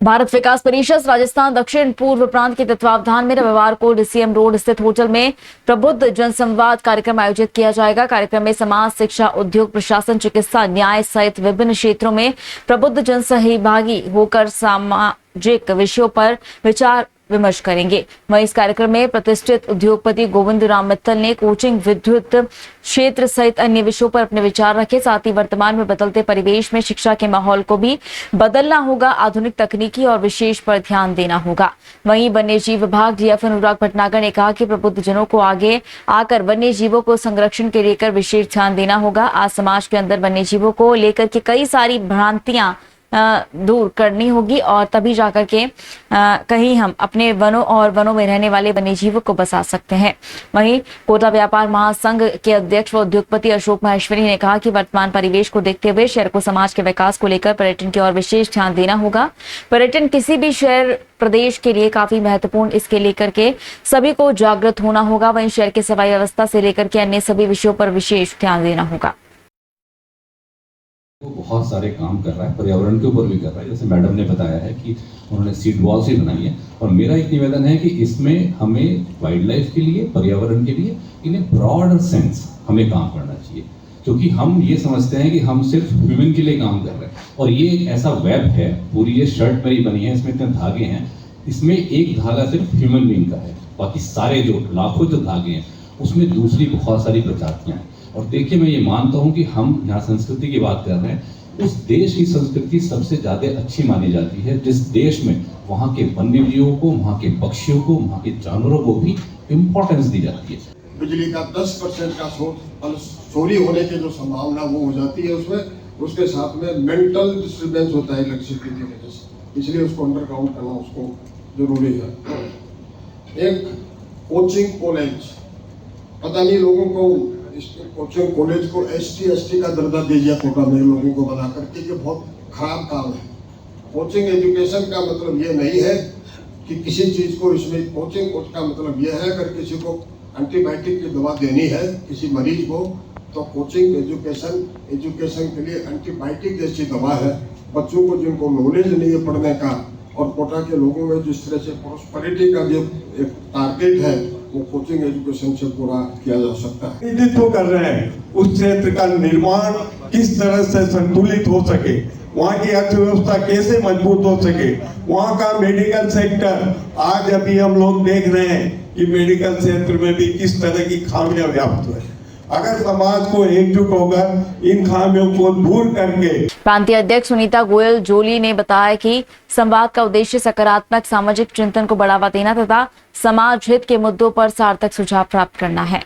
भारत विकास परिषद राजस्थान दक्षिण पूर्व प्रांत के तत्वावधान में रविवार को डीसीएम रोड स्थित होटल में प्रबुद्ध जनसंवाद कार्यक्रम आयोजित किया जाएगा। कार्यक्रम में समाज, शिक्षा, उद्योग, प्रशासन, चिकित्सा, न्याय सहित विभिन्न क्षेत्रों में प्रबुद्ध जन सहभागी होकर सामाजिक विषयों पर विचार विमर्श करेंगे। वहीं इस कार्यक्रम में प्रतिष्ठित उद्योगपति गोविंद राम मित्तल ने कोचिंग, विद्युत क्षेत्र सहित अन्य विषयों पर अपने विचार रखे। साथ ही वर्तमान में बदलते परिवेश में शिक्षा के माहौल को भी बदलना होगा, आधुनिक तकनीकी और विशेष पर ध्यान देना होगा। वहीं वन्य जीव विभाग डीएफ अनुराग भटनागर ने कहा कि प्रबुद्ध जनों को आगे आकर वन्य जीवों को संरक्षण के लेकर विशेष ध्यान देना होगा। आज समाज के अंदर वन्य जीवों को लेकर के कई सारी भ्रांतियां दूर करनी होगी और तभी जाकर के कहीं हम अपने वनों और वनों में रहने वाले वन्य जीवों को बचा सकते हैं। वहीं कोटा व्यापार महासंघ के अध्यक्ष व उद्योगपति अशोक माहेश्वरी ने कहा कि वर्तमान परिवेश को देखते हुए शहर को समाज के विकास को लेकर पर्यटन की ओर विशेष ध्यान देना होगा। पर्यटन किसी भी शहर प्रदेश के लिए काफी महत्वपूर्ण, इसके लेकर के सभी को जागृत होना होगा। वहीं शहर की सफाई व्यवस्था से लेकर के अन्य सभी विषयों पर विशेष ध्यान देना होगा। वो बहुत सारे काम कर रहा है, पर्यावरण के ऊपर भी कर रहा है। जैसे मैडम ने बताया है कि उन्होंने सीड वॉल्स ही बनाई है और मेरा एक निवेदन है कि इसमें हमें वाइल्ड लाइफ के लिए, पर्यावरण के लिए इन ए ब्रॉडर सेंस हमें काम करना चाहिए, क्योंकि हम ये समझते हैं कि हम सिर्फ ह्यूमन के लिए काम कर रहे हैं और ये एक ऐसा वेब है, पूरी ये शर्ट मेरी बनी है, इसमें इतने धागे हैं, इसमें एक धागा सिर्फ ह्यूमन बीइंग का है, बाकी सारे जो लाखों जो धागे हैं उसमें दूसरी बहुत सारी प्रजातियां हैं। और देखिए, मैं ये मानता हूं कि हम यहाँ संस्कृति की बात कर रहे हैं, उस देश की संस्कृति सबसे ज्यादा अच्छी मानी जाती है जिस देश में वहाँ के वन्य जीवों को, वहाँ के पक्षियों को, वहाँ के जानवरों को भी इम्पोर्टेंस दी जाती है। बिजली का 10% का चोरी होने की जो संभावना वो हो जाती है उसमें, उसके साथ में मेंटल डिस्टर्बेंस होता है इलेक्ट्रिसिटी की वजह से, इसलिए उसको अंडरग्राउंड करना उसको जरूरी है। एक कोचिंग कॉलेज, पता नहीं लोगों को कोचिंग कॉलेज को ST का दर्जा दे दिया कोटा में लोगों को बना करके, ये बहुत खराब काम है। कोचिंग एजुकेशन का मतलब ये नहीं है कि किसी चीज को इसमें कोचिंग का मतलब ये है अगर किसी को एंटीबायोटिक की दवा देनी है किसी मरीज को, तो कोचिंग एजुकेशन के लिए एंटीबायोटिक जैसी दवा है। बच्चों को जिनको नॉलेज नहीं है पढ़ने का, और कोटा के लोगों में जिस तरह से प्रॉस्पेरिटी का जो एक टारगेट है वो कोचिंग एजुकेशन से पूरा किया जा सकता है। प्रतिनिधित्व कर रहे हैं उस क्षेत्र का निर्माण किस तरह से संतुलित हो सके, वहाँ की अर्थव्यवस्था कैसे मजबूत हो सके, वहाँ का मेडिकल सेक्टर, आज अभी हम लोग देख रहे हैं कि मेडिकल क्षेत्र में भी किस तरह की खामियां व्याप्त है। अगर समाज को एकजुट होकर इन खामियों को दूर करके। प्रांतीय अध्यक्ष सुनीता गोयल जोली ने बताया कि संवाद का उद्देश्य सकारात्मक सामाजिक चिंतन को बढ़ावा देना तथा समाज हित के मुद्दों पर सार्थक सुझाव प्राप्त करना है।